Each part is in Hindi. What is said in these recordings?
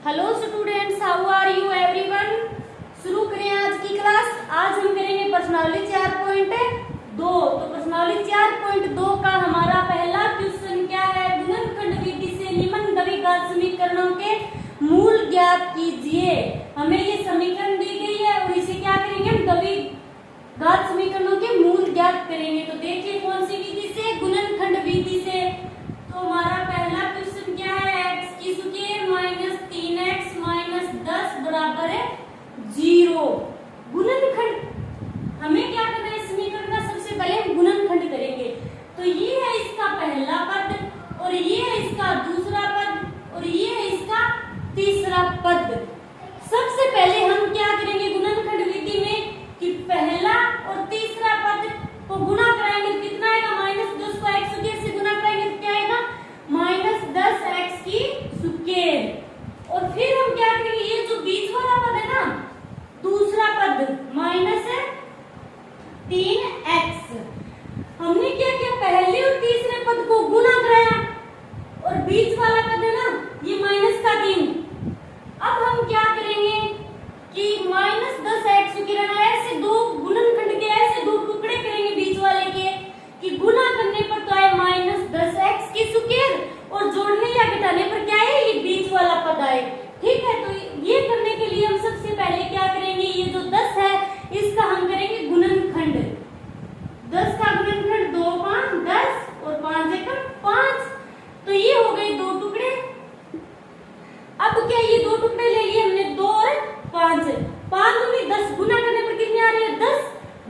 Hello students, how are you everyone. शुरू करें आज की क्लास। आज हम करेंगे प्रश्नावली 4.2। तो प्रश्नावली 4.2 का हमारा पहला क्वेश्चन क्या है? गुणनखंड विधि से निम्न द्विघात समीकरणों के मूल ज्ञात कीजिए। हमें ये समीकरण दी गई है और इसे क्या करेंगे हम? द्विघात समीकरणों के मूल ज्ञात करेंगे। तो देखिए कौन सी विधि से? गुणनखंड विधि से। तो हमारा पहला क्वेश्चन क्या है? x की स्क्वायर माइनस 3x माइनस 10 बराबर है 0। गुणनखंड हमें क्या करना है? समीकरण का सबसे पहले हम गुणनखंड करेंगे। तो ये है इसका पहला पद और ये है इसका दूसरा पद और ये है इसका तीसरा पद। सबसे पहले हम क्या करेंगे गुणनखंड विधि में कि पहला और तीसरा पद को गुणा कराएंगे तो कितना आएगा? -10 को x स्क्वायर से गुणा कराएंगे तो क्या आएगा? -10x की स्क्वायर। और फिर हम क्या करेंगे? ये जो बीच वाला पद है ना, दूसरा पद -3x, हमने क्या किया? पहले और तीसरे पद को गुणा कराया और बीच वाला पद है ना ये -3। अब हम क्या करेंगे कि -10x स्क्वायर ऐसे दो गुणनखंड के ऐसे दो टुकड़े करेंगे बीच वाले के कि गुणा करने पर तो आए -10x की स्क्वायर और जोड़ने या घटाने पर क्या है? ये बीच वाला पद आए। ठीक है, तो ये करने के लिए हम सबसे पहले क्या करेंगे? ये जो 10 है इसका हम करेंगे गुणनखंड। 10 का गुणनखंड 2 5 10 और 5 एकम 5। तो ये हो गए दो टुकड़े। अब क्या ये दो टुकड़े ले लिए हमने 2 और 5। 5 दूनी 10, गुना करने पर कितने आ रहे हैं? 10।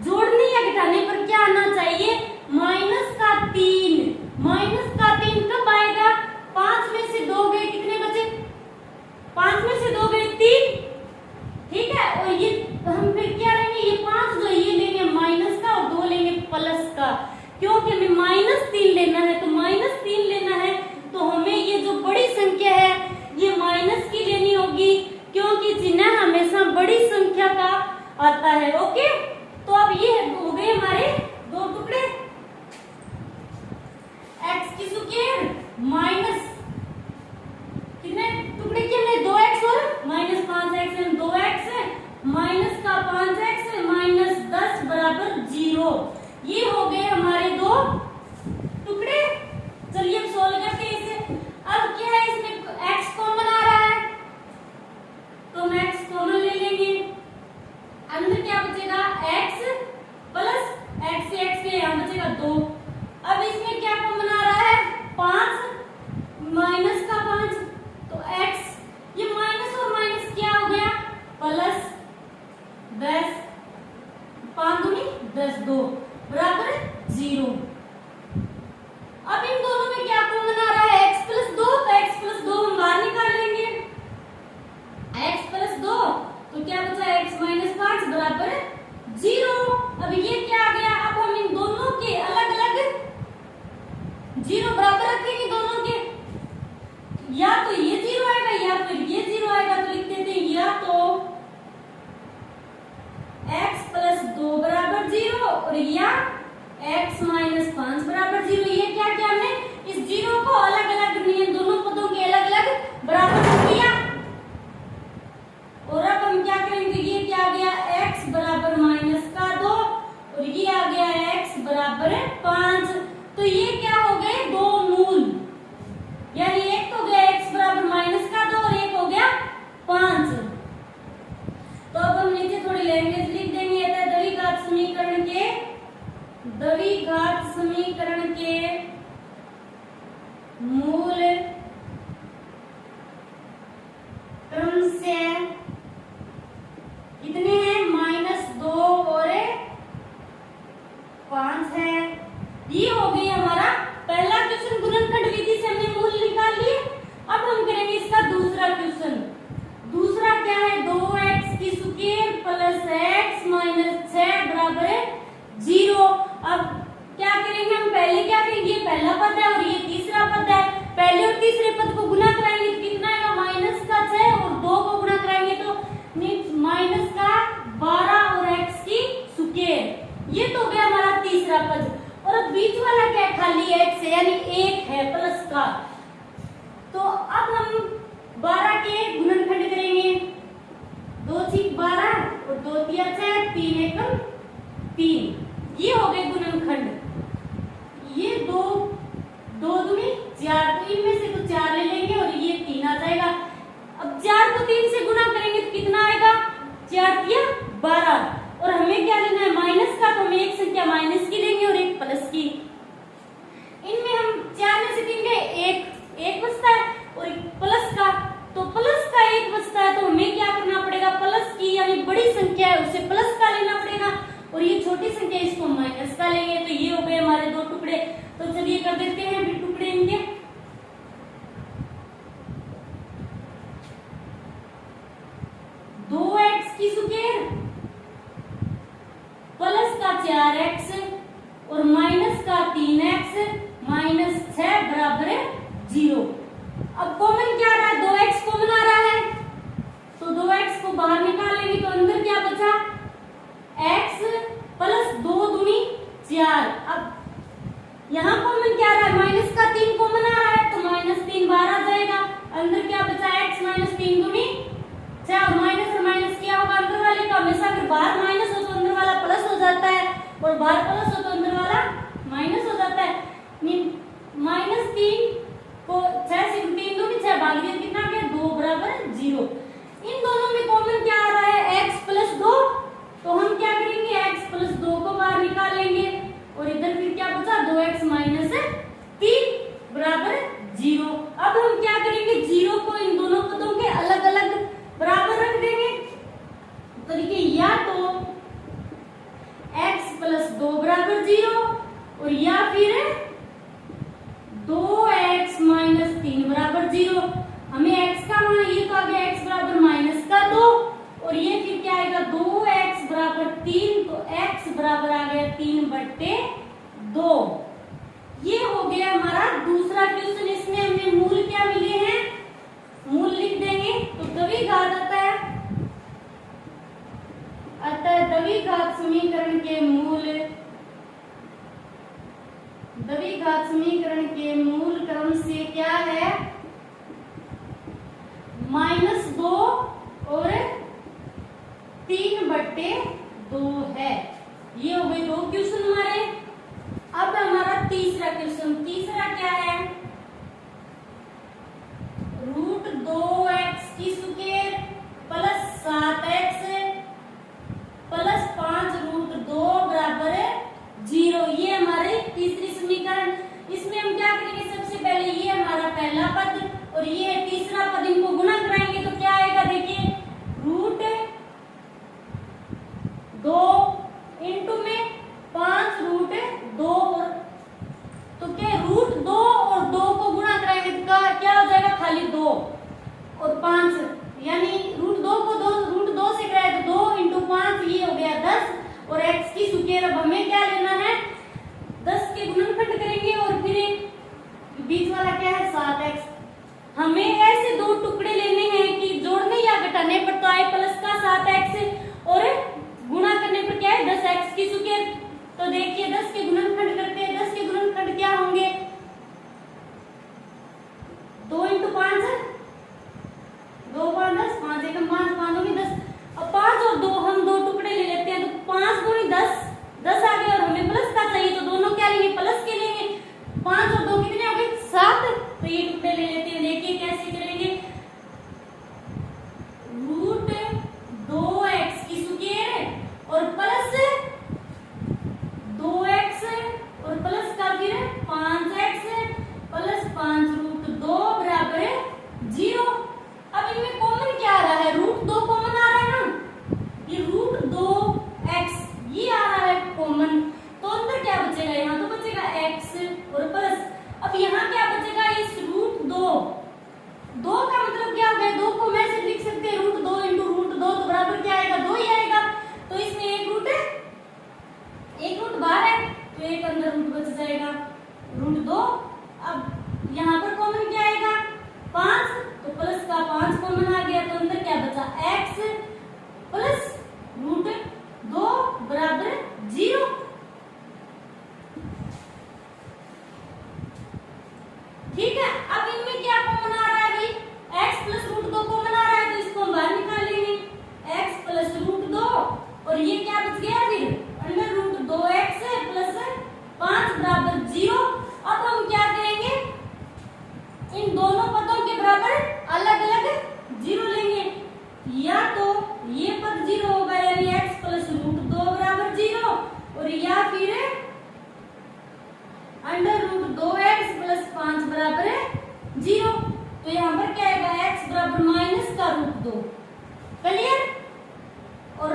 जोड़ने या घटाने पर क्या आना चाहिए? -3। -3 कब आएगा? 5 में से 2 गए, कितने बचे? 5 में से 2 गए 3। ठीक है, और ये हम फिर क्या लेंगे? ये 5 जो ये लेंगे माइनस का और 2 लेंगे प्लस का, क्योंकि हमें -3 लेना है। तो -3 लेना है तो हमें ये जो बड़ी संख्या है ये माइनस की लेनी होगी, क्योंकि चिन्ह हमेशा बड़ी संख्या का आता है। ओके, तो अब ये हो गए हमारे दो टुकड़े। x की स्क्वायर माइनस कितने टुकड़े किए हमने? 2x और -5x है, 2x है माइनस का 5x है -10 बराबर 0। ये हो गए हमारे दो टुकड़े। चलिए अब सोल्व करते हैं इसे। अब क्या है? इसमें x कॉमन आ रहा है तो हम x कॉमन ले लेंगे। अंदर क्या बचेगा? x प्लस x से x के यहाँ बचेगा 2। अब इसमें क्या कॉमन आ रहा है? 5 माइनस का 5 तो x, ये माइनस और माइनस क्या हो गया? प्लस 10। 5 दूनी 10, 2 बराबर 0। अब इन दोनों में क्या कॉमन आ रहा है? x प्लस 2, तो x प्लस 2 हम बाहर निकाल लेंगे। x प्लस 2 तो क्या बचा? x माइनस 5 बराबर 0। अब ये क्या आ गया? अब हम इन दोनों के अलग अलग 0 बराबर रखेंगे दोनों के। या तो ये 0 आएगा या फिर ये 0 आएगा। तो लिख देते हैं या तो x प्लस 2 बराबर 0 और या x माइनस 5 बराबर 0। ये क्या किया हमने? इस 0 को अलग अलग लिए, दोनों पदों के अलग अलग बराबर किया। और अब हम क्या करेंगे? ये क्या आ गया? x बराबर -2 और ये आ गया x बराबर 5। तो ये क्या हो गए? दो मूल, यानी एक तो गया x बराबर -2 और एक हो गया 5। तो अब हम नीचे थोड़ी लैंग्वेज लिख देंगे। द्विघात समीकरण के मूल क्रम से कितने हैं? -2 और 5 है। ये हो गई हमारा पहला क्वेश्चन। गुणनखंड विधि से हमने मूल निकाल लिए। अब हम करेंगे इसका दूसरा क्वेश्चन। दूसरा क्या है? 2x की स्क्वायर प्लस x माइनस 6 बराबर 0। अब क्या करेंगे हम? पहले क्या करेंगे? ये पहला पद है और ये तीसरा पद है। पहले और तीसरे पद को गुणा कराएंगे तो कितना आएगा? -6 और 2 को गुणा कराएंगे तो -12 और x की स्क्वायर। ये तो हो गया हमारा तीसरा पद। और अब बीच वाला क्या? खाली x है, यानी 1 है प्लस का। तो अब हम 12 के गुणनखंड तिया 6, 3 एकम 3, ये हो गए गुणनखंड। ये 2 दूनी 4, तो इनमें से तो 4 ले लेंगे और ये 3 आ जाएगा। अब 4 को 3 से गुना करेंगे तो कितना आएगा? 4 तिया 12। और हमें क्या लेना है? माइनस का, तो हमें एक संख्या माइनस की लेंगे और एक प्लस की। इनमें हम 4 में से 3 गए, एक बचता है और एक प्लस का, तो प्लस का एक बचता है, तो हमें क्या करना पड़ेगा? प्लस की यानी बड़ी संख्या है उसे प्लस का लेना पड़ेगा और ये छोटी संख्या इसको माइनस का लेंगे। तो ये हो गए हमारे 2 टुकड़े। तो चलिए कर देते हैं भी टुकड़े इनके। 2x की स्क्वायर प्लस का 4x और माइनस का 3x माइनस 6 बराबर 0। अब कॉमन क्या आ रहा है? 2x कॉमन आ रहा है, तो 2x को बाहर निकालेंगे तो अंदर क्या बचा? x प्लस 2 दूनी 4। अब यहाँ कॉमन क्या आ रहा है? माइनस का 3 कॉमन आ रहा है, तो माइनस 3 बाहर आ जाएगा। अंदर क्या बचा? x माइनस 3 दूनी 4। माइनस और माइनस क्या होगा? अंदर वाले का हमेशा अगर बाहर माइनस हो तो अंदर वाला प्लस हो जाता है और बाहर प्लस हो तो अंदर वाला माइनस हो जाता है। माइनस 3 को 6 से 3 दूनी 6 भाग दिया, कितना गया? 2 बराबर 0। इन दोनों में कॉमन क्या आ रहा है? x प्लस 2, तो हम क्या करेंगे? x प्लस 2 को बाहर निकालेंगे और इधर फिर क्या बचा? 2x माइनस 3 बराबर 0। अब हम क्या करेंगे? 0 को इन दोनों पदों के अलग अलग बराबर रख देंगे। तो देखिए, या तो x प्लस 2 बराबर 0 और या फिर 2x माइनस 3 बराबर 0। हमें x का मान ये तो आ गया x बराबर माइनस का 2 और ये फिर क्या आएगा? 2x बराबर 3, तो x बराबर आ गया 3/2। ये हो गया हमारा दूसरा क्वेश्चन। इसमें हमें मूल क्या मिले हैं? मूल लिख देंगे तो द्विघात आता है। अतः द्विघात समीकरण के मूल क्रम से क्या है? -2 और 3/2 है। ये हो गए 2 क्वेश्चन हमारे। अब हमारा तीसरा क्वेश्चन। तीसरा क्या है? √2x की स्क्वायर प्लस 7x प्लस 5√2 बराबर 0। ये हमारे तीसरी समीकरण। इसमें हम क्या करेंगे? सबसे पहले ये हमारा पहला पद और ये है तीसरा पद, इनको गुणा कराएंगे तो क्या आएगा? देखिए, √2 इंटू में 5√2 और तो क्या √2 और 2 को गुणा कराएंगे तो क्या हो जाएगा? खाली 2 और 5, यानी √2 को √2 से कराए तो 2 इंटू 5, ये हो गया 10 और x की स्क्वायर। अब हमें क्या लेना है? 10 के गुणनखंड करेंगे और फिर बीच वाला क्या है? 7x। हमें ऐसे 2 टुकड़े लेने हैं कि जोड़ने या घटाने पर तो आए प्लस का 7x और गुणा करने पर क्या है? 10x की स्क्वायर। तो देखिए 10 के गुणनखंड करते हैं। 10 के गुणनखंड क्या होंगे? 2 इंटू 5 2 5 10, 5 एकम 5, 5 दूनी 10। अब 5 और 2 हम 2 टुकड़े ले लेते हैं तो 5 दूनी 10, 10 आ गए और हमें प्लस का चाहिए तो दोनों क्या लेंगे? प्लस के लेंगे। 5 और 2 कितने हो गए? 7। तो ये टुकड़े ले लेते हैं। देखिए कैसे करेंगे? √2x की स्क्वायर और प्लस 2x और प्लस का फिर 5x प्लस 5√2 बराबर 0। अब इनमें कॉमन क्या आ रहा है? √2 कॉमन आ रहा है ना, ये √2x ये आ रहा है कॉमन। तो अंदर क्या बचेगा? यहाँ तो बचेगा x और प्लस। अब यहाँ क्या बचेगा? इस √2 का मतलब क्या हो गया? 2 को मैं ऐसे लिख सकते हैं √2 इंटू √2 तो बराबर क्या आएगा? 2 ही आएगा। तो इसमें एक रूट बाहर है तो एक अंदर रूट बच जाएगा √2। अब यहाँ पर कॉमन क्या आएगा? 5, तो प्लस का 5 कॉमन आ गया तो अंदर क्या बचा? x प्लस √2 बराबर 0। ठीक है। अब इनमें क्या कॉमन आ रहा है भाई? x प्लस √2 कॉमन आ रहा है तो इसको हम बाहर निकाल लेंगे। x plus √2 2। क्लियर? और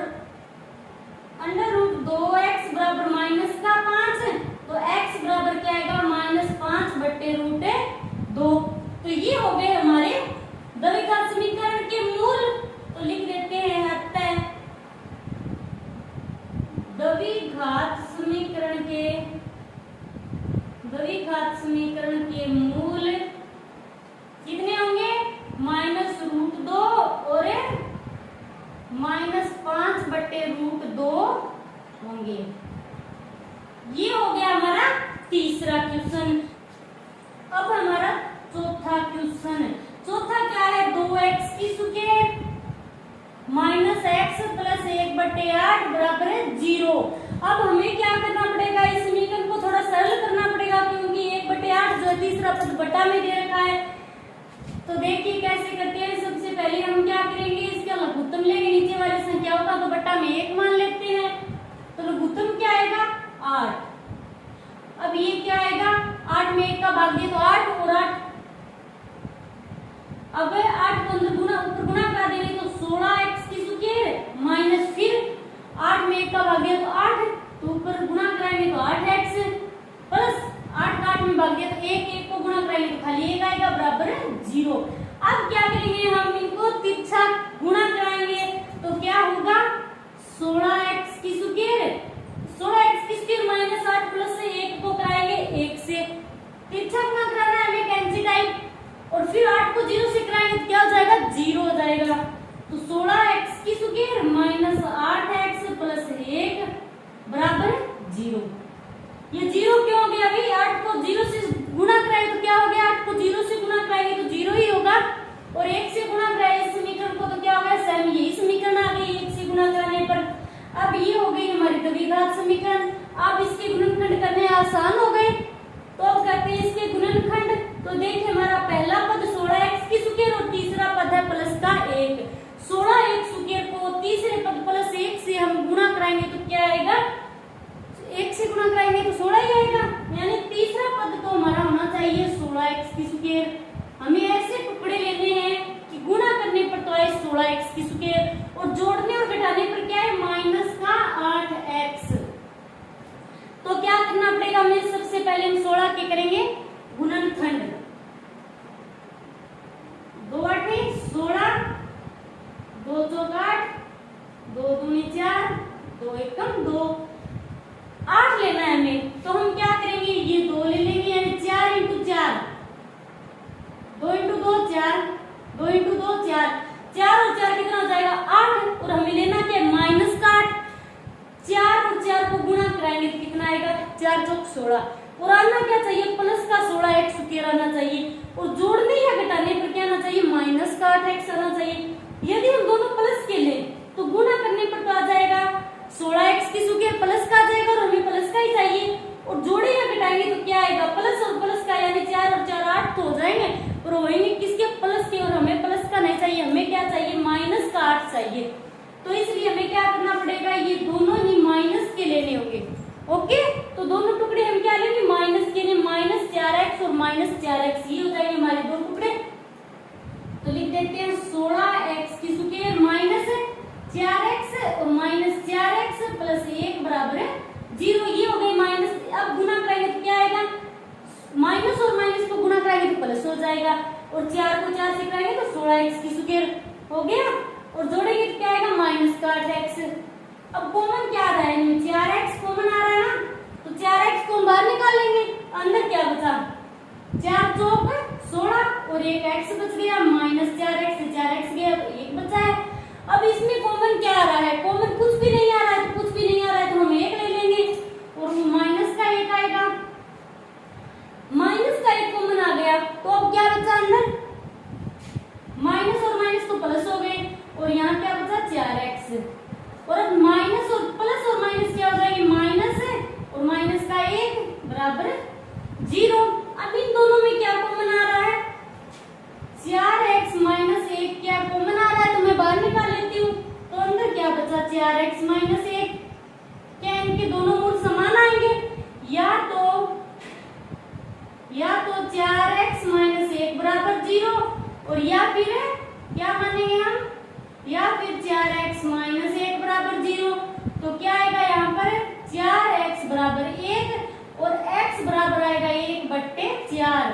√2x बराबर माइनस का 5, तो x बराबर क्या आएगा -5/√2। तो ये हो गए हमारे द्विघात समीकरण के मूल। तो लिख देते हैं अतः द्विघात समीकरण के मूल कितने होंगे? -√2 और -5/√2 होंगे। ये हो गया हमारा तीसरा क्वेश्चन। अब हमारा चौथा क्वेश्चन। चौथा क्या है? 2x की स्क्वायर -x + 1/8 बराबर है 0। अब हमें क्या करना पड़ेगा? इस समीकरण को थोड़ा सरल करना पड़ेगा, क्योंकि 1/8 जो है तीसरा पद बटा में दे रखा है। तो देखिए कैसे करते हैं। सबसे पहले हम क्या करेंगे? इसका लघुत्तम लेंगे, नीचे वाली संख्याओं का, तो बटा में 1 मान लेते हैं। तो लघुत्तम क्या आएगा? 8। अब ये क्या आएगा? 8 में 1 का भाग दिया तो 8 और 8। अब 8 को अंदर गुणा ऊपर गुणा करा देंगे तो 16x की स्क्वायर माइनस फिर 8 में 1 का भाग दिया तो 8, तो ऊपर गुणा कराएंगे तो 8x प्लस 8 का 8 में भाग दिया तो 1 को गुणा कराएंगे तो खाली 1 आएगा बराबर है 0। अब क्या करेंगे? हम इनको तिरछा गुणा कराएंगे तो क्या होगा? 16x की स्क्वायर 16x की स्क्वायर माइनस 8 प्लस से 1 को कराएंगे 1 से। तिरछा गुणा कराना है हमें कैंची टाइप, और फिर 8 को 0 से कराएंगे तो क्या हो जाएगा? 0 हो जाएगा। तो 16x की स्क्वायर माइनस 8x प्लस 1 बराबर 0। ये 0 क्यों हो गया? अभी 8 को 0 से गुणा कराएंगे तो क्या हो गया? 8 को 0 से गुणा कराएंगे तो 0 ही होगा, और 1 से गुणा कराएंगे इस समीकरण को तो क्या होगा? सेम यही समीकरण आ गई 1 से गुणा कराने पर। अब ये हो गई हमारी द्विघात समीकरण। अब इसके गुणनखंड करने आसान हो गए, तो अब करते हैं इसके गुणनखंड। तो देखिए हमारा पहला पद 16x की स्क्वायर और तीसरा पद है प्लस का 1। 16x स्क्वायर को तीसरे पद प्लस 1 से हम गुणा कराएंगे तो क्या आएगा? 1 से गुणा कराएंगे तो 16 ही आएगा, यानी तीसरा पद तो हमारा होना चाहिए 16x की स्क्वायर। हमें ऐसे टुकड़े लेने हैं कि गुणा करने पर तो आए 16x की स्क्वायर, और जोड़ने और घटाने पर क्या है? माइनस का 8x। तो क्या करना पड़ेगा हमें? सबसे पहले हम 16 के करेंगे गुणनखंड। 2 8 16, 2 चौक 8, 2 दूनी 4, 2 एकम 2, 8 लेना है हमें। तो हम क्या करेंगे? ये 2 ले लेंगे, यानी 4 × 4, 2 × 2 4, 2 × 2 4, 4 और 4 कितना हो जाएगा? 8। और हमें लेना क्या? माइनस का 8। 4 और 4 को गुणा कराएंगे तो कितना आएगा? 4 चौक 16, और आना क्या चाहिए? प्लस का 16x स्क्वायर आना चाहिए, और जोड़ने या घटाने पर क्या आना चाहिए? माइनस का 8x आना चाहिए। यदि हम दोनों प्लस के लें तो गुणा करने पर तो आ जाएगा 16x की स्क्वायर प्लस का आ जाएगा, और हमें प्लस का ही चाहिए, और जोड़े या घटाएंगे तो क्या आएगा? प्लस और प्लस का, यानी 4 और 4 8 तो हो जाएंगे, और होएंगे किसके? प्लस के, और हमें प्लस का नहीं चाहिए, हमें क्या चाहिए? माइनस का 8 चाहिए। तो इसलिए हमें क्या करना पड़ेगा? ये दोनों ही माइनस के लेने होंगे। ओके, तो दोनों टुकड़े हम क्या लेंगे? माइनस के लिए -4x और -4x, ये हो जाएंगे हमारे दो टुकड़े। तो लिख देते हैं 16x की स्क्वायर माइनस 4x और -4x प्लस 1 बराबर है 0। ये हो गई माइनस। अब गुणा कराएंगे तो क्या आएगा? माइनस और माइनस को गुणा कराएंगे तो प्लस हो जाएगा, और 4 को 4 से कराएंगे तो 16x की स्क्वायर हो गया, और जोड़ेंगे तो क्या आएगा? माइनस का 8x। अब कॉमन क्या आ रहा है? 4x कॉमन आ रहा है ना, तो 4x को हम बाहर निकाल लेंगे। अंदर क्या बचा? 4 चौक 16 और एक x बच गया, -4x से 4x गया तो 1 बचा है। अब इसमें कॉमन क्या आ रहा है? कॉमन कुछ भी नहीं आ रहा है, तो कुछ भी नहीं आ रहा है तो हम 1 ले लेंगे, और वो माइनस का 1 आएगा। माइनस का 1 कॉमन आ गया, तो अब क्या बचा अंदर? माइनस और माइनस तो प्लस हो गए, और यहाँ क्या बचा? 4x। और अब माइनस और प्लस और माइनस क्या हो जाएंगे? माइनस है और माइनस का 1 बराबर 0। अब इन दोनों में क्या कॉमन आ रहा है? 4x माइनस 1 क्या कॉमन आ रहा है? तो मैं बाहर निकाल लेती हूँ, तो अंदर क्या बचा? 4x minus 1। क्या इनके दोनों मूल समान आएंगे? या तो 4x माइनस 1 बराबर 0, और या फिर क्या मानेंगे हम? 4x माइनस 1 बराबर 0। तो क्या आएगा यहाँ पर 4x बराबर 1 और x बराबर आएगा 1/4।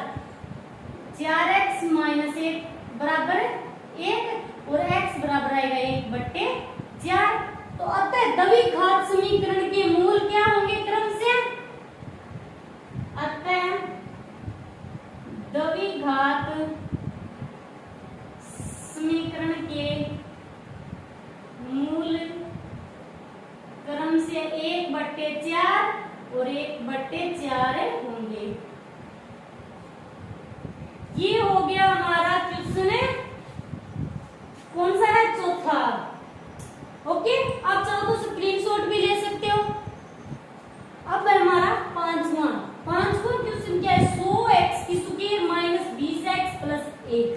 4x माइनस 1 बराबर 1 और x बराबर आएगा 1/4। तो अतः द्विघात समीकरण के मूल क्या होंगे क्रम से? अतः द्विघात समीकरण के मूल क्रम से 1/4 और 1/4 होंगे। ये हो गया हमारा क्वेश्चन कौन सा है? चौथा। ओके, आप चाहो तो स्क्रीनशॉट भी ले सकते हो। अब हमारा पांचवा क्वेश्चन क्या है? 100x की स्क्वायर माइनस 20x प्लस 1।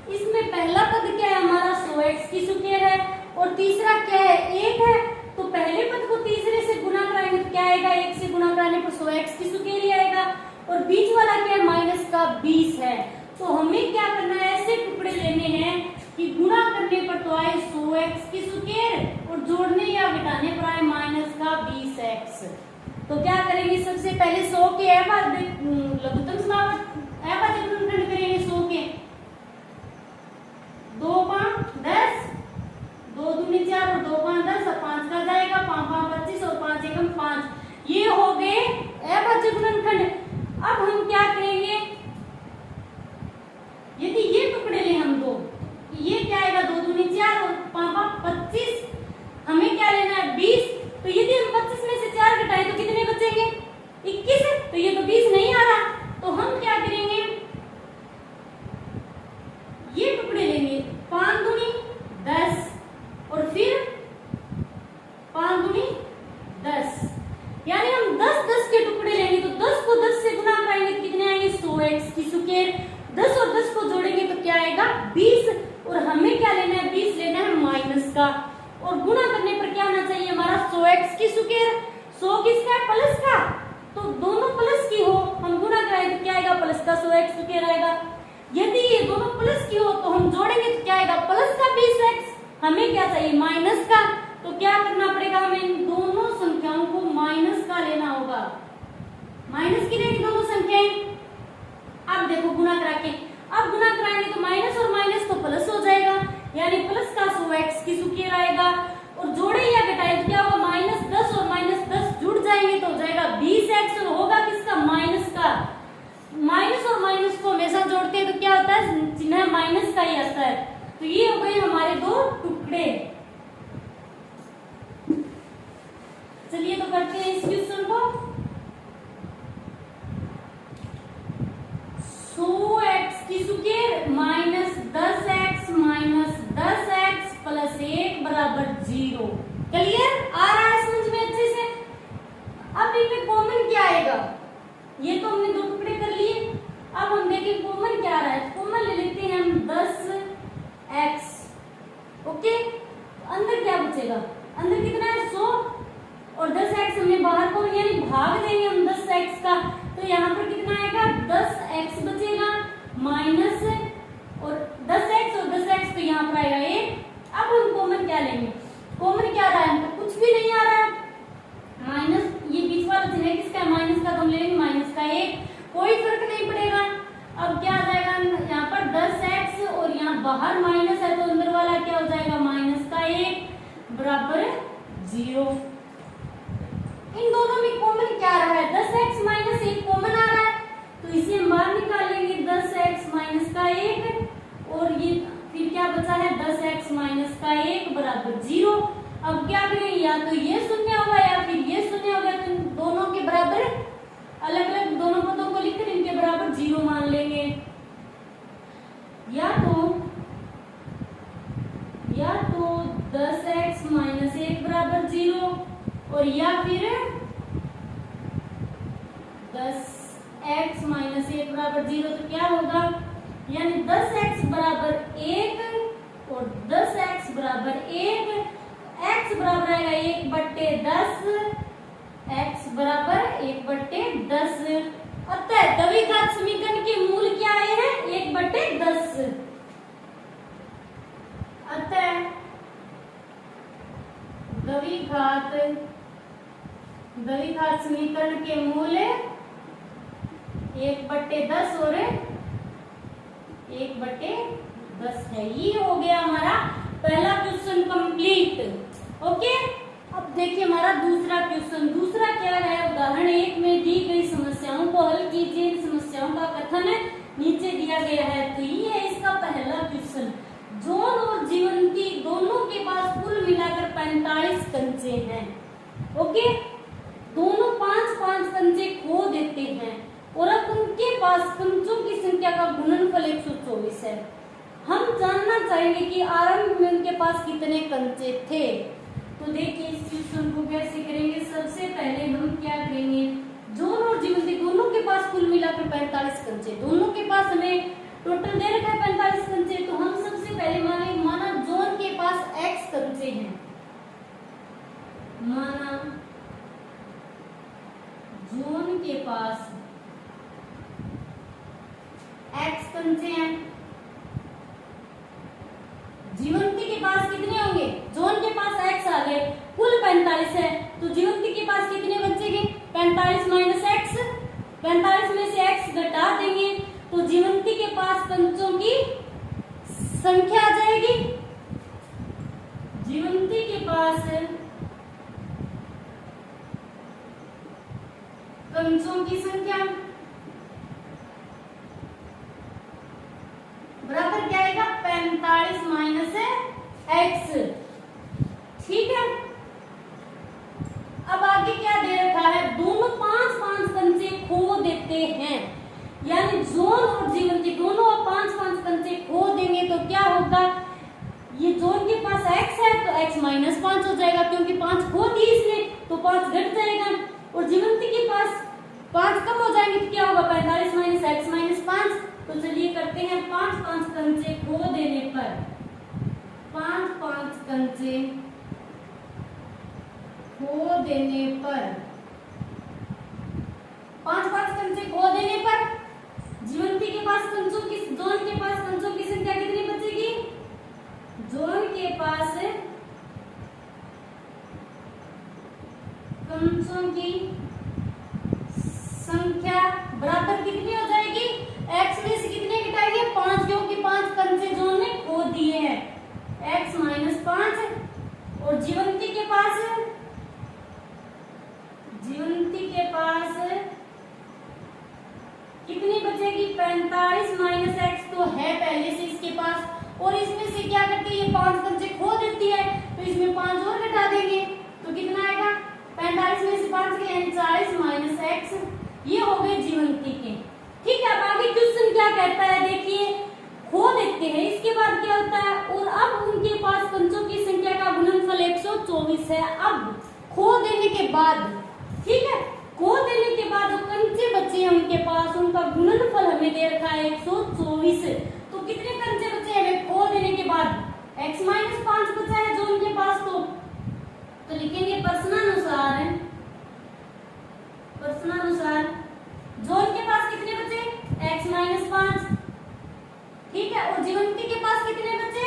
इसमें पहला पद क्या है हमारा? 100x की स्क्वायर है और तीसरा क्या है? 1 है। तो पहले पद को तीसरे से गुना कराएंगे तो क्या आएगा? 1 से गुना कराने पर 100x की स्क्वायर ही आएगा और बीच वाला क्या है? माइनस का 20 है। तो हमें क्या करना है? ऐसे टुकड़े लेने हैं कि गुणा करने पर तो आए 100x की स्क्वायर और जोड़ने या घटाने पर आए माइनस का 20x। तो क्या करेंगे? सबसे पहले 100 के लघुत्तम अभाज्य गुणनखंड करेंगे। 100 के 2 5 10, 2 दूनी 4 और 2 5 10 और 5 का जाएगा 5 5 25 और 5 एकम 5। ये हो गए अभाज्य गुणनखंड। अब हम क्या करेंगे? यदि ये टुकड़े ले हम दो, ये क्या आएगा? 2 दूनी 4 और 5 5 25। हमें क्या लेना है? 20। तो यदि हम 25 में से 4 घटाएं तो कितने बचेंगे? 21। तो ये तो 20 नहीं आ रहा। तो हम क्या करेंगे? ये टुकड़े लेंगे 5 दूनी 10 और फिर 5 दूनी 10, यानी हम 10 के टुकड़े लेंगे। तो 10 को 10 से गुना कराएंगे तो कितने आएंगे? 100x की स्क्वायर। 10 और 10 को जोड़ेंगे तो क्या आएगा? 20। और हमें क्या लेना है? 20 लेना है माइनस का। और गुणा करने पर क्या होना चाहिए हमारा? 100x की स्क्वायर। 100 किसका है? प्लस का। तो दोनों प्लस की हो, हम गुणा कराएं तो क्या आएगा? प्लस का 100x स्क्वायर आएगा। यदि ये दोनों प्लस की हो तो हम जोड़ेंगे तो क्या आएगा? प्लस का 20x। हमें क्या चाहिए? माइनस का। तो क्या करना पड़ेगा? हमें इन दोनों संख्याओं को माइनस का लेना होगा। माइनस की लेंगे दोनों संख्याएं। अब देखो गुणा करा के, अब गुणा कराएंगे तो माइनस और माइनस तो प्लस हो जाएगा, यानी प्लस का 100x की स्क्वायर आएगा। और जोड़े या घटाए तो क्या होगा? माइनस 10 और माइनस 10 जुड़ जाएंगे तो हो जाएगा 20x और होगा किसका? माइनस का। माइनस और माइनस को हमेशा जोड़ते हैं तो क्या होता है? चिन्ह माइनस का ही आता है। तो ये हो गए हमारे दो टुकड़े। चलिए तो करते हैं इस क्वेश्चन को। 100x की square minus 10x minus 10x plus 1 बराबर 0। क्लियर? आ रहा है समझ में अच्छे से? अब इनमें कॉमन क्या आएगा? ये तो हमने दो टुकड़े कर लिए। अब हम देखें कॉमन क्या आ रहा है। कॉमन ले लेते हैं हम 10x। ओके, अंदर क्या बचेगा? अंदर कितना है? 100 और 10x हमने बाहर को यानी भाग देंगे हम 10x का। तो यहाँ पर कितना आएगा? 10x बचेगा माइनस और 10x और 10x तो यहाँ पर आएगा 1। अब हम कॉमन क्या लेंगे? कॉमन क्या आ रहा है? तो कुछ भी नहीं आ रहा है। माइनस, ये बीच वाला चिन्ह किसका है? माइनस का। तो हम लेंगे माइनस का 1। कोई फर्क नहीं पड़ेगा। अब क्या आ जाएगा? यहाँ पर 10x और यहाँ बाहर माइनस है तो अंदर वाला क्या हो जाएगा? माइनस का 1 बराबर 0। इन दोनों में कॉमन क्या आ रहा है? 10x माइनस 1 कॉमन आ रहा है तो इसे हम बाहर निकाल लेंगे। 10x माइनस का 1 और ये फिर क्या बचा है? 10x माइनस का 1 बराबर 0। अब क्या करेंगे? या तो ये शून्य होगा या फिर ये शून्य होगा। तो इन दोनों के बराबर अलग अलग दोनों पदों को लिखकर इनके बराबर 0 मान लेंगे। या तो 10x माइनस 1 बराबर 0 और या फिर 10x माइनस 1 बराबर 0। तो क्या होगा? यानी 10x बराबर 1 और 10x बराबर 1। x बराबर आएगा 1/10, x बराबर 1/10। अतः द्विघात समीकरण के मूल क्या आए हैं? 1/10। अतः द्विघात समीकरण के मूल 1/10 और 1/10 है। ये हो गया हमारा पहला क्वेश्चन कंप्लीट। ओके, अब देखिए हमारा दूसरा क्वेश्चन। दूसरा क्या है, उदाहरण 1 में दी गई समस्याओं को हल कीजिए। इन समस्याओं का कथन नीचे दिया गया है। तो ये है इसका पहला क्वेश्चन। जॉन और जीवंती दोनों के पास कुल मिलाकर 45 कंचे हैं। ओके, दोनों 5-5 कंचे खो देते हैं और अब उनके पास कंचों की संख्या का गुणनफल 124 है। हम जानना चाहेंगे कि आरंभ में उनके पास कितने कंचे थे। तो देखिए इस क्वेश्चन को कैसे करेंगे। सबसे पहले हम क्या करेंगे, जॉन और जीवंती दोनों के पास कुल मिलाकर 45 कंचे, दोनों के पास हमें टोटल दे रखा है 45 कंचे। तो हम सबसे पहले माना जॉन के पास x कंचे हैं, माना जॉन के पास x कंचे हैं। जीवंती के पास कितने होंगे, जॉन के पास x आ गए, कुल 45 है, तो जीवंती के पास कितने बचेंगे, 45 माइनस x, 45 में से x घटा देंगे तो जीवंती के पास कंचों की संख्या आ जाएगी। जीवंती के पास कंचों की संख्या बराबर क्या आएगा, 45 माइनस x। ठीक है, अब आगे क्या दे रखा है, दोनों 5-5 कंचे खो देते हैं, यानी जॉन और जीवंती दोनों 5-5 कंचे खो देंगे तो क्या होगा, ये जॉन के पास x है तो x माइनस 5 हो जाएगा, क्योंकि 5 खो दिए इसने तो 5 घट जाएगा, और जीवंती के पास 5 कम हो जाएंगे तो क्या होगा, 45 माइनस x माइनस 5। तो चलिए करते हैं, 5-5 कंचे खो देने पर, 5-5 कंचे खो देने पर, 5-5 कंचे खो देने पर जीवंती के पास कंचों की, जॉन के पास कंचों की संख्या कितनी बचेगी, जॉन के पास कंचों की संख्या बराबर कितनी हो जाएगी, x में से कितने घटाएंगे, 5, क्योंकि 5 कंचे जॉन ने खो दिए हैं, x माइनस 5, और जीवंती के पास कितनी बचेगी, 45 माइनस x तो है पहले से इसके पास, और इसमें से क्या करती है, ये 5 कंचे खो देती है तो इसमें 5 और घटा देंगे तो कितना आएगा, 45 में से 5 के यानी 40 माइनस x। ये हो गए जीवंती के। ठीक है, अब आगे क्वेश्चन क्या कहता है, देखिए खो देते हैं, इसके बाद क्या होता है, और अब उनके पास कंचों की संख्या का गुणनफल 124 है। अब खो देने के बाद, ठीक है, खो देने के बाद जो कंचे बचे हैं उनके पास, उनका गुणनफल हमें दे रखा है 124। तो कितने कंचे बचे हैं हमें खो देने के बाद, x माइनस 5 बचा है जो उनके पास, तो लिखेंगे प्रश्नानुसार जो उनके पास कितने बचे, x माइनस 5। ठीक है, और जीवंती के पास कितने बचे,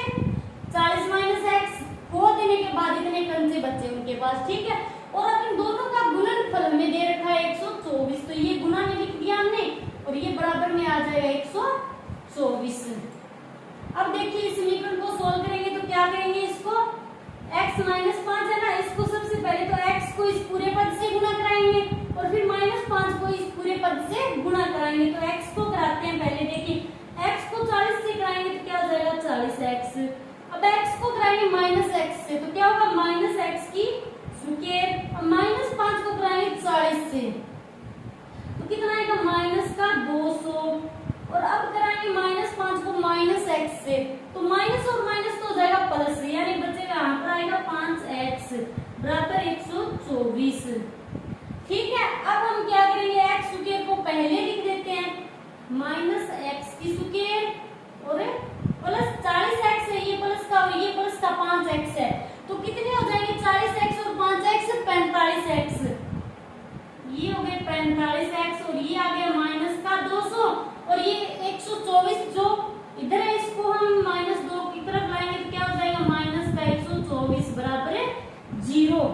40 माइनस x। खो देने के बाद इतने कंचे बचे उनके पास। ठीक है, और अब इन दोनों का गुणनफल हमें दे रखा है 124, तो ये गुणा में लिख दिया हमने और ये बराबर में आ जाएगा 124। अब देखिए इस समीकरण को सोल्व करेंगे तो क्या करेंगे, इसको x माइनस 5 है ना, इसको सबसे पहले तो x को इस पूरे पद से गुणा कराएंगे और फिर माइनस 5 को इस पूरे पद से गुणा कराएंगे। तो x को कराते हैं पहले, देखिए x को 40 से कराएंगे तो क्या हो जाएगा 40x। अब x को कराएंगे माइनस x से तो क्या होगा, माइनस x की स्क्वायर। अब माइनस 5 को कराएंगे 40 से तो कितना आएगा, माइनस का 200। और अब कराएंगे माइनस 5 को माइनस x से तो माइनस और माइनस तो हो जाएगा प्लस, यानी बचेगा यहाँ पर आएगा 5x बराबर 124। ठीक है, अब हम क्या करेंगे, x स्क्वायर को पहले लिख देते हैं, माइनस x की स्क्वायर और प्लस 40x है, ये प्लस का और ये प्लस का 5x है, तो कितने हो जाएंगे 40x और 5x 45x। ये हो गए 45x और ये आ गया माइनस का 200 और ये 124 जो इधर है इसको हम माइनस 2 की तरफ लाएंगे तो क्या हो जाएगा, माइनस का 124 बराबर है 0।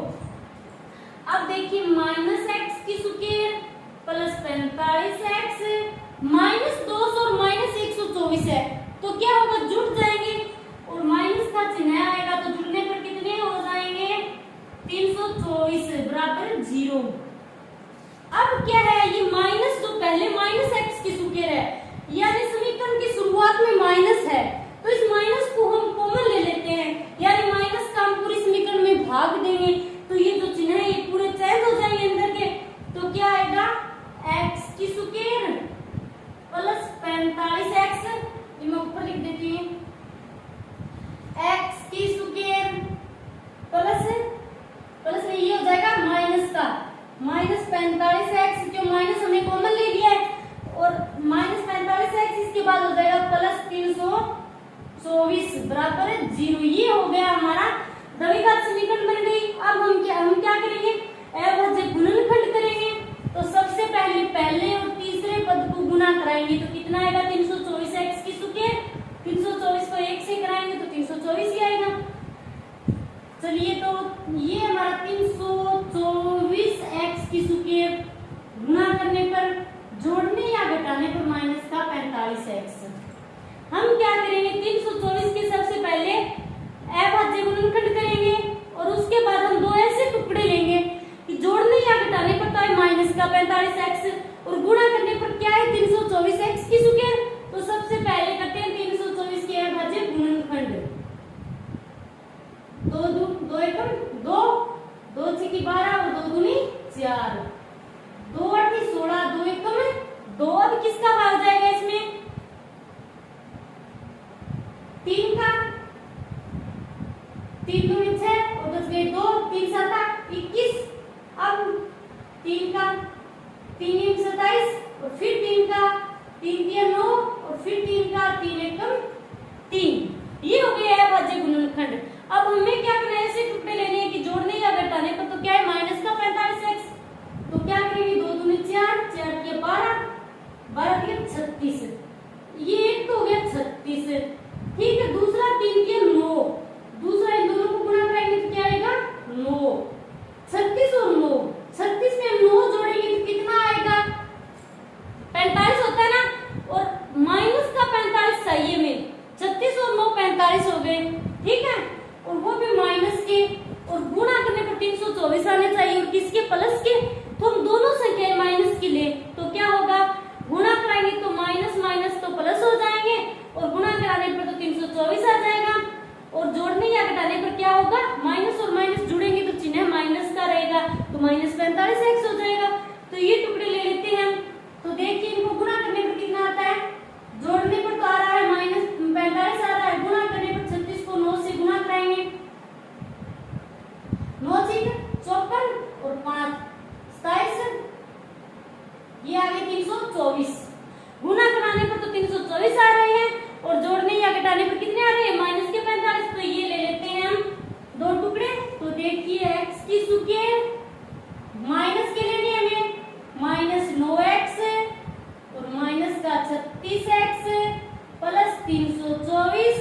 324 बराबर 0। अब क्या है, ये माइनस जो पहले माइनस एक्स की स्क्वायर है, यानी समीकरण की शुरुआत में माइनस है, तो इस माइनस को हम कॉमन ले लेते हैं, यानी माइनस का हम पूरी समीकरण में भाग देंगे, तो ये जो चिन्ह है ये पूरे चेंज हो जाएंगे अंदर के। तो क्या आएगा, एक्स की स्क्वायर प्लस 45x, ये मैं ऊपर लिख देती हूँ, एक्स की स्क्वायर प्लस प्लस में ये हो जाएगा माइनस का माइनस 45x, क्यों माइनस हमने कॉमन ले लिया है, और माइनस 45x इसके बाद हो जाएगा प्लस 324 बराबर 0। ये हो गया हमारा द्विघात समीकरण बन गई। अब हम क्या करेंगे, अभाज्य गुणनखंड करेंगे। तो सबसे पहले और तीसरे पद को गुना कराएंगे, तो कितना आएगा, 324x की स्क्वायर, 324 को 1 से कराएंगे तो 324 ही आएगा। चलिए, तो ये हमारा 324x की स्क्वायर गुना करने पर, जोड़ने या घटाने पर माइनस का 45x। हम क्या करेंगे, 324 के सबसे पहले अभाज्य गुणनखंड करेंगे, और उसके बाद हम दो ऐसे टुकड़े लेंगे कि जोड़ने या घटाने पर तो है माइनस का 45x, और गुणा करने पर क्या है, 324x की स्क्वायर। तो सबसे पहले करते हैं 324 के अभाज्य गुणनखंड। दो एकम 2, 2 छेकी 12 और 2 दूनी 4, 2 आठी 16, 2 एकम 2। अब किसका भाग जाएगा इसमें, 3 का, 3 दूनी 6 और 10 गए 2, 3 7 21। अब 3 का 3 27 और फिर 3 का 3 3 9 और फिर 3 का 3 एकम 3। ये हो गया अभाज्य गुणनखंड। अब हमें क्या करना है, ऐसे टुकड़े लेने हैं कि जोड़ने या घटाने पर तो क्या है, माइनस का 45x। तो क्या करेंगे, 2 दूनी 4, 4 के 12, 12 के 36, ये एक तो हो गया 36। ठीक है, दूसरा 3 के 9, दूसरा इन दोनों को गुणा कराएंगे तो क्या आएगा, 9। 36 और 9, 36 में 9 जोड़ेंगे तो कितना आएगा, 45 होता है ना, और माइनस का 45 चाहिए में, 36 और 9 45 हो गए। ठीक है, और वो भी माइनस के, और गुणा करने पर 324 आने चाहिए, और किसके, प्लस के। तो हम दोनों संख्याएं माइनस की ले, तो क्या होगा, गुणा कराएंगे तो माइनस माइनस तो प्लस हो जाएंगे, और गुणा कराने पर तो 324 आ जाएगा, और जोड़ने या घटाने पर क्या होगा, माइनस और माइनस जुड़ेंगे तो चिन्ह माइनस का रहेगा, तो माइनस 45x हो जाएगा। तो ये टुकड़े ले लेते हैं हम। तो देखिए, इनको गुणा करने पर कितना आता है, जोड़ने पर तो आ रहा है माइनस 45 आ रहा है, गुणा करने पर 36 को 9 से गुणा कराएंगे, 9 6 54 और 5 27, ये आ गए 324। गुणा कराने पर तो 324 आ रहे हैं, और जोड़ने या घटाने पर कितने आ रहे हैं, माइनस के 45। तो ये ले लेते हैं हम दो टुकड़े। तो देखिए, x की स्क्वायर माइनस के लेने हमें, माइनस 9x और माइनस का 36x प्लस 324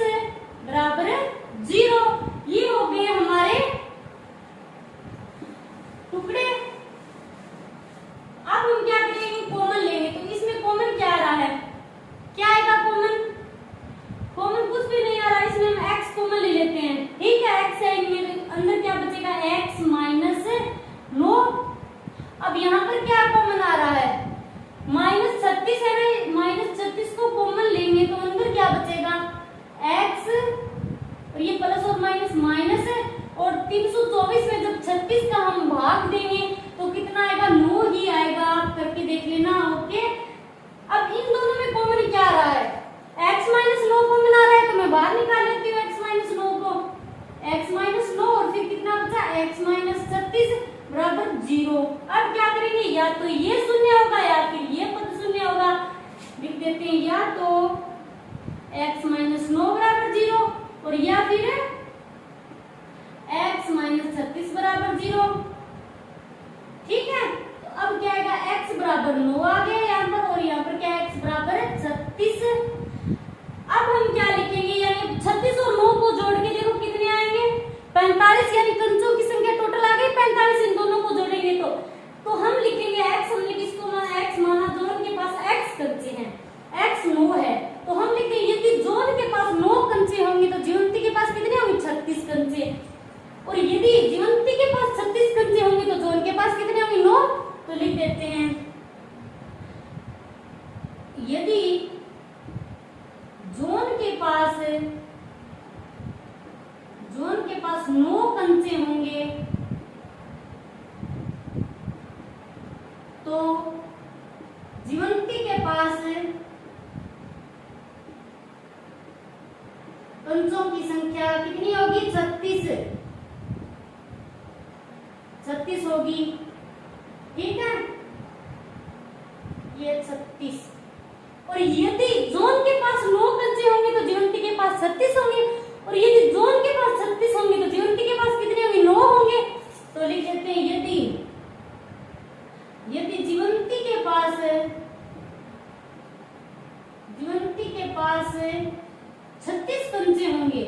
बराबर 0। ये हो गए हमारे टुकड़े। अब हम क्या करेंगे, कॉमन लेंगे। तो इसमें कॉमन क्या आ रहा है, क्या आएगा कॉमन, कॉमन कुछ भी नहीं आ रहा है, इसमें हम x कॉमन ले लेते हैं। ठीक है, x है इनमें, अंदर क्या बचेगा, x माइनस 9। अब यहाँ पर क्या कॉमन आ रहा है, माइनस 36 है ना, माइनस 36 को कॉमन लेंगे तो अंदर क्या बचेगा, x, और ये प्लस और माइनस माइनस है, और 324 में जब 36 का हम भाग देंगे तो कितना आएगा, 9 ही आएगा। आप करके देख लेना। ओके, अब इन दोनों में कॉमन क्या आ रहा है, x माइनस 9 कॉमन आ रहा है, तो मैं बाहर निकाल लेती हूँ x माइनस 9 को, x माइनस 9 और फिर कितना बचा, x माइनस 36 बराबर 0। अब क्या करेंगे, या तो ये शून्य होगा या फिर ये पद शून्य होगा। लिख देते हैं, या तो x माइनस 9 बराबर 0 और या फिर x माइनस 36 बराबर 0। ठीक है, तो अब क्या आएगा, x बराबर 9 आ गया यहाँ पर, और यहाँ पर क्या है, x बराबर 36। अब हम क्या लिखेंगे, यानी 36 और 9 को जोड़ के देखो कितने आएंगे, 45, यानी कंचों की संख्या टोटल आ गई 45। इन दोनों को जोड़ेंगे तो हम लिखेंगे x, हमने किसको माना, x माना, जो उनके पास x कंचे हैं, x 9 है, तो हम लिखते हैं यदि जोन के पास 9 कंचे होंगे तो जीवंती के पास कितने होंगे, 36 कंचे। और यदि जीवंती के पास तो लिख देते हैं यदि जोन के पास 9 कंचे होंगे तो जीवंती के पास कंचों की संख्या कितनी होगी? 36 होगी। ठीक है, ये 36। और यदि जोन के पास 9 कंचे होंगे तो जीवंती के पास 36 होंगे, और यदि जोन के पास 36 होंगे तो जीवंती के पास कितने होंगे? 9 होंगे। तो लिख देते हैं यदि जीवंती के पास 36 कंचे होंगे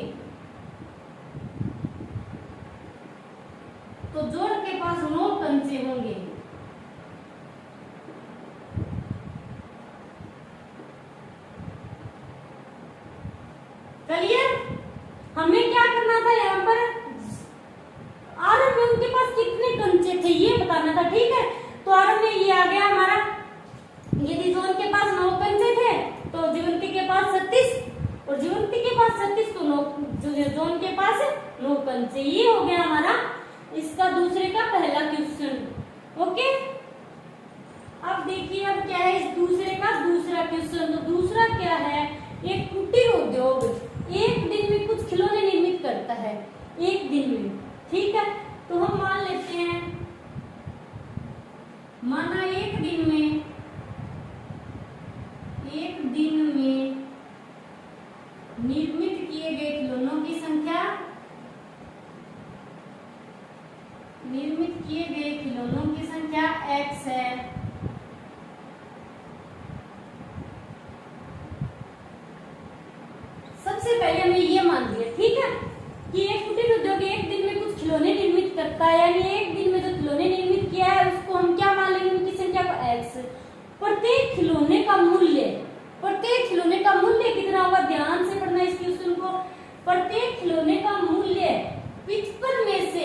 तो जोन के पास 9 कंचे होंगे। क्लियर? हमें क्या करना था यहाँ पर? आरंभ में उनके पास कितने कंचे थे ये बताना था। ठीक है, तो आरंभ में ये आ गया हमारा, यदि जोन के पास 9 कंचे थे तो जीवंती के पास 36 और जीवंती के पास 36 तो जोन के पास 9 कंचे। ये हो गया हमारा इसका दूसरे का पहला क्वेश्चन। ओके, अब देखिए अब क्या है इस दूसरे का दूसरा क्वेश्चन। तो दूसरा क्या है? एक कुटीर उद्योग एक दिन में कुछ खिलौने निर्मित करता है, एक दिन में। ठीक है, तो हम मान लेते हैं, माना एक दिन में निर्मित किए गए खिलौनों की संख्या x है। सबसे पहले हमें ये मान लिया, ठीक है, कि एक कुटीर उद्योग एक दिन में कुछ खिलौने निर्मित करता है, यानी एक दिन में जो खिलौने निर्मित किया है उसको हम क्या मान लेंगे? उनकी संख्या को x। प्रत्येक खिलौने का मूल्य कितना होगा? ध्यान से पढ़ना इस क्वेश्चन को। प्रत्येक खिलौने का मूल्य 55 में से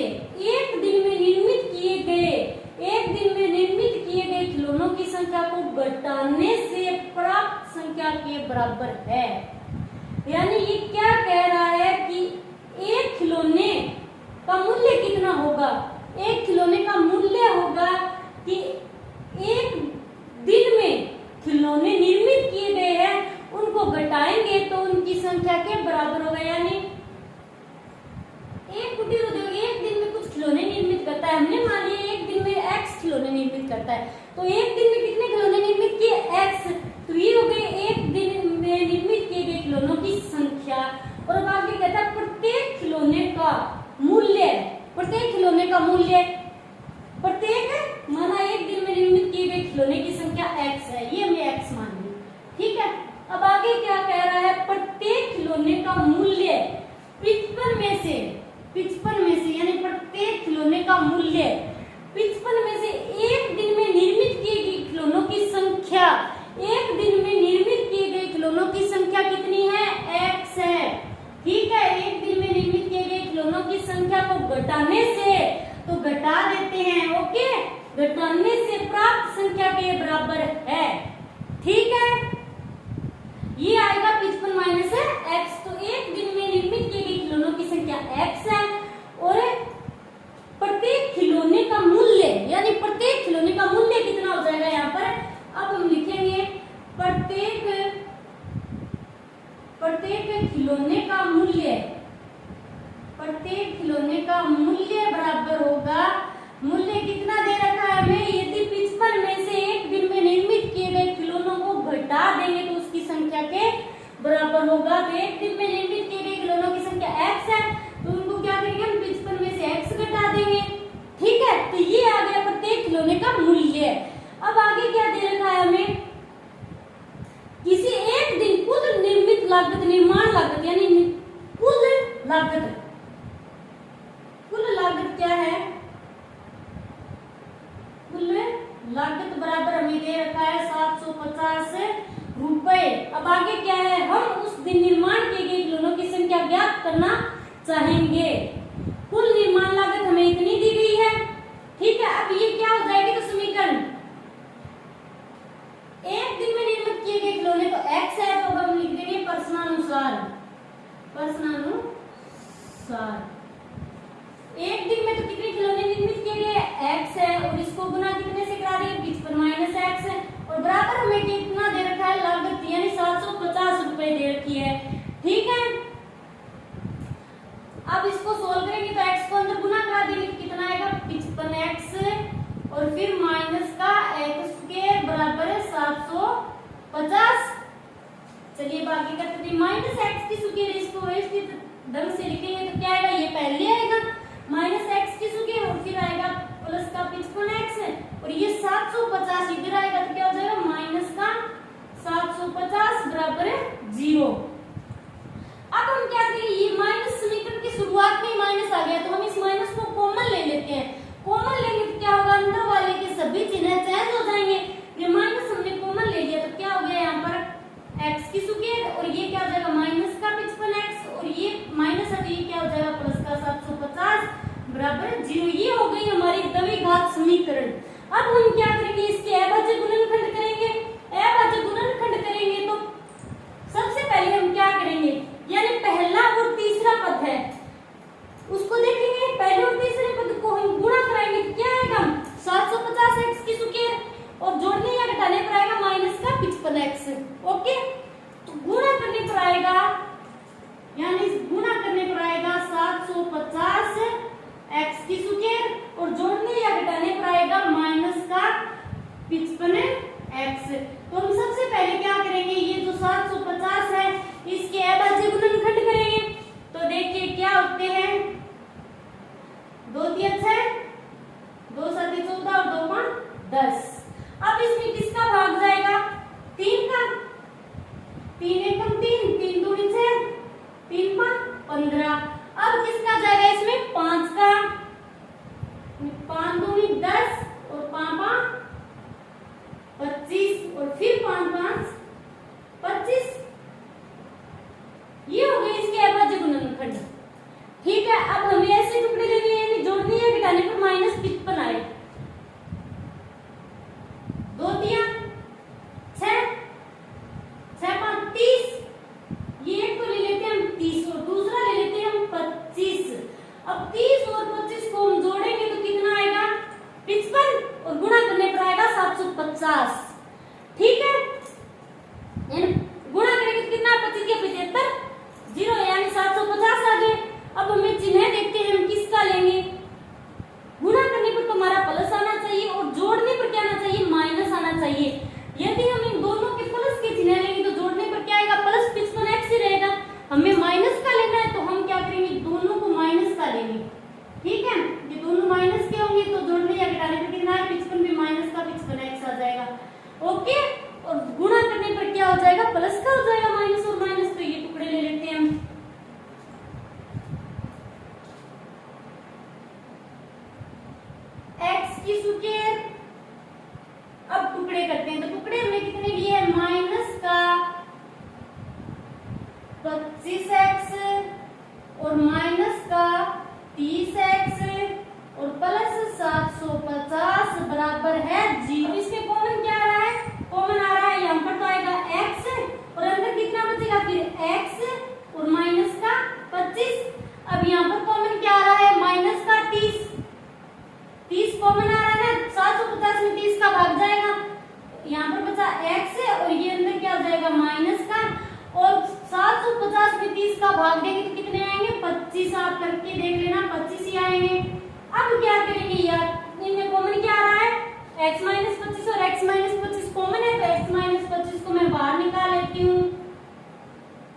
एक दिन में निर्मित किए गए खिलौनों की संख्या को घटाने से प्राप्त संख्या के बराबर है। यानी ये क्या कह रहा है कि एक खिलौने का मूल्य कितना होगा? एक खिलौने का मूल्य होगा कि एक दिन में खिलौने निर्मित किए गए हैं उनको घटाएंगे तो उनकी संख्या के बराबर होगा। यानी एक कुटीर उद्योग एक दिन में कुछ खिलौने निर्मित करता है, हमने मान लिया एक दिन में x खिलौने निर्मित करता है, तो एक दिन में कितने खिलौने निर्मित किए? x। तो ये हो गए एक दिन में निर्मित किए गए खिलौनों की संख्या। और अब आगे कहता है प्रत्येक खिलौने का मूल्य प्रत्येक माना एक दिन में निर्मित किए गए खिलौने की संख्या x है, ये हमने x मान ली। ठीक है, अब आगे क्या कह रहा है? प्रत्येक खिलौने का मूल्य 55 में से यानी प्रत्येक खिलौने का मूल्य 55 में से एक दिन में निर्मित किए गए खिलौनों की संख्या, एक दिन में निर्मित किए गए खिलौनों की संख्या कितनी है? x है। ठीक है, एक दिन में निर्मित किए गए खिलौनों की संख्या को घटाने से, तो घटा देते हैं, ओके, घटाने से प्राप्त संख्या के बराबर है। ठीक है, ये आएगा 55 माइनस x। तो एक दिन में निर्मित किए गए खिलौनों की संख्या x है और प्रत्येक खिलौने का मूल्य, यानी प्रत्येक खिलौने का मूल्य कितना हो जाएगा यहाँ पर? अब हम लिखेंगे प्रत्येक खिलौने का मूल्य बराबर होगा, मूल्य कितना दे रखा है हमें? यदि 55 में से एक दिन में निर्मित किए गए खिलौनों को घटा देंगे तो उसकी संख्या के बराबर होगा। तो एक दिन में निर्मित किए गए खिलौनों की संख्या x है, तो उनको क्या करेंगे हम? 55 में से x घटा देंगे। ठीक है, तो ये आ गया प्रत्येक खिलौने का मूल्य। अब आगे क्या दे रखा है हमें? किसी एक दिन कुल निर्मित लागत, निर्माण लागत, यानी कुल लागत क्या है? कुल लागत बराबर हमें दे रखा है 750 रुपए। अब आगे क्या है? हम उस दिन निर्माण किए गए खिलौनों की संख्या ज्ञात करना चाहेंगे। कुल निर्माण लागत हमें इतनी दी गई है। ठीक है, अब ये क्या हो जाएगी? तो समीकरण एक दिन में तो कितने खिलौने निर्मित किए गए, x है, और इसको गुना कितने से करा दिए, बीच पर माइनस x है, और बराबर हमें कितना दे रखा है, लागत यानी 750 रुपए दे रखी है। ठीक है, अब इसको सोल्व करेंगे तो x को अंदर गुना करा देंगे तो कितना आएगा, 55x और फिर माइनस का x स्क्वायर बराबर है 750। चलिए बाकी करते हैं, माइनस एक्स की स्क्वायर, इसको व्यवस्थित ढंग से लिखेंगे तो क्या आएगा, ये पहले आएगा माइनस एक्स की स्क्वायर और फिर आएगा प्लस का 55x और ये 750 इधर आएगा तो क्या हो जाएगा, माइनस का 750 बराबर है 0। अब हम क्या करेंगे, ये माइनस समीकरण की शुरुआत में ही माइनस आ गया तो हम इस माइनस को कॉमन ले लेते हैं। कॉमन लेंगे तो क्या होगा, अंदर वाले के सभी चिन्ह चेंज हो जाएंगे। ये माइनस हमने कॉमन ले लिया तो क्या हो गया, यहाँ पर x की स्क्वायर और ये क्या हो जाएगा माइनस का 55x और ये माइनस है तो ये क्या हो जाएगा प्लस का 750 बराबर 0। ये हो गई हमारी द्विघात समीकरण। अब हम क्या करेंगे, इसके अभाज्य गुणनखंड करेंगे। अभाज्य गुणनखंड करेंगे तो सबसे पहले हम क्या करेंगे, यानी पहला और तीसरा पद है उसको देखेंगे, पहले और तीसरे पद को हम गुणा कराएंगे तो क्या आएगा, 750x की स्क्वायर और जोड़ने या घटाने पर आएगा माइनस का 55x। ओके, तो गुणा करने पर आएगा, यानी गुणा करने पर आएगा 750x की स्क्वायर और जोड़ने या घटाने पर आएगा माइनस का 55x। तो हम सबसे पहले क्या करेंगे, ये जो 750 है इसके अभाज्य गुणनखंड करेंगे। तो देखिए क्या होते हैं, 2 3 6, 2 7 14 और 2 5 10। अब इसमें किसका भाग जाएगा, 3 का, 3 एकम 3, 3 दूनी 6, 3 5 15। अब किसका जाएगा इसमें, 5 का, 5 दूनी 10 और 5 5 25 और फिर 5 5 25। ये हो गए इसके अभाज्य गुणनखंड। ठीक है, अब हमें ऐसे टुकड़े लेने हैं जोड़ने या घटाने पर माइनस 55 आए, 2 3 6, 6 5 30। ये एक तो ले लेते हैं हम 30 और दूसरा ले लेते हैं हम 25। अब 30 और 25 को हम जोड़ेंगे तो कितना आएगा, 55 और गुणा करने पर आएगा 750। ठीक है, गुणा करेंगे तो कितना, 25 के 75 0 यानी 750 आ गए। अब हमें चिन्ह देखते हैं हम किसका लेंगे, गुणा करने पर तो हमारा प्लस आना चाहिए और जोड़ने पर क्या आना चाहिए, माइनस आना चाहिए। यदि हम इन दोनों के प्लस के चिन्ह लेंगे तो जोड़ने पर क्या आएगा, प्लस 55x ही रहेगा। हमें माइनस का लेना है तो हम क्या करेंगे, दोनों को माइनस का लेंगे। ठीक है, ये दोनों माइनस के होंगे तो जोड़ने या घटाने पर कितना है, 55 भी माइनस का 55x आ जाएगा। ओके, और गुणा करने पर क्या हो जाएगा, प्लस का हो जाएगा माइनस और माइनस। तो ये टुकड़े ले लेते हैं हम, x की स्क्वायर। अब टुकड़े करते हैं तो टुकड़े हमने कितने लिए हैं, माइनस का 25x और माइनस का 30x और प्लस 750 बराबर है 0। इसमें कॉमन क्या आ रहा है, कॉमन आ रहा है यहाँ पर तो आएगा x और अंदर कितना बचेगा फिर x और माइनस का 25। अब यहाँ पर कॉमन क्या आ रहा है, माइनस का 30 कॉमन आ रहा है ना, 750 में 30 का भाग जाएगा, यहाँ पर बचा x और ये अंदर क्या हो जाएगा माइनस का, और 750 में 30 का भाग देंगे तो कितने आएंगे, 25। आप करके देख लेना, 25 ही आएंगे। अब क्या करेंगे यार, इनमें कॉमन क्या आ रहा है, x माइनस 25 और x माइनस 25 कॉमन है तो x माइनस 25 को मैं बाहर निकाल लेती हूँ।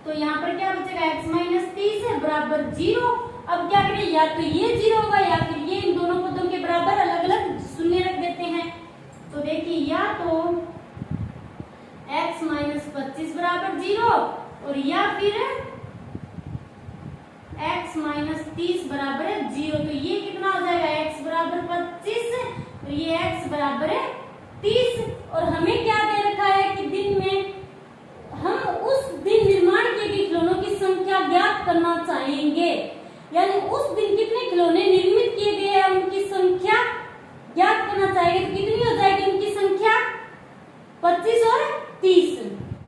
तो यहाँ पर क्या बचेगा, x माइनस 30 है बराबर 0। अब क्या करें, या तो ये 0 होगा या फिर ये, इन दोनों पदों के बराबर अलग अलग शून्य रख देते हैं। तो देखिए या तो x माइनस 25 बराबर 0 और या फिर x माइनस 30 बराबर है 0। तो ये कितना हो जाएगा, x बराबर 25 और ये x बराबर है 30। और हमें क्या दे रखा है कि दिन में हम उस दिन निर्माण किए गए खिलौनों की संख्या ज्ञात करना चाहेंगे, यानी उस दिन कितने खिलौने निर्मित किए गए हैं उनकी संख्या ज्ञात करना चाहेंगे। तो कितनी हो जाएगी उनकी संख्या, 25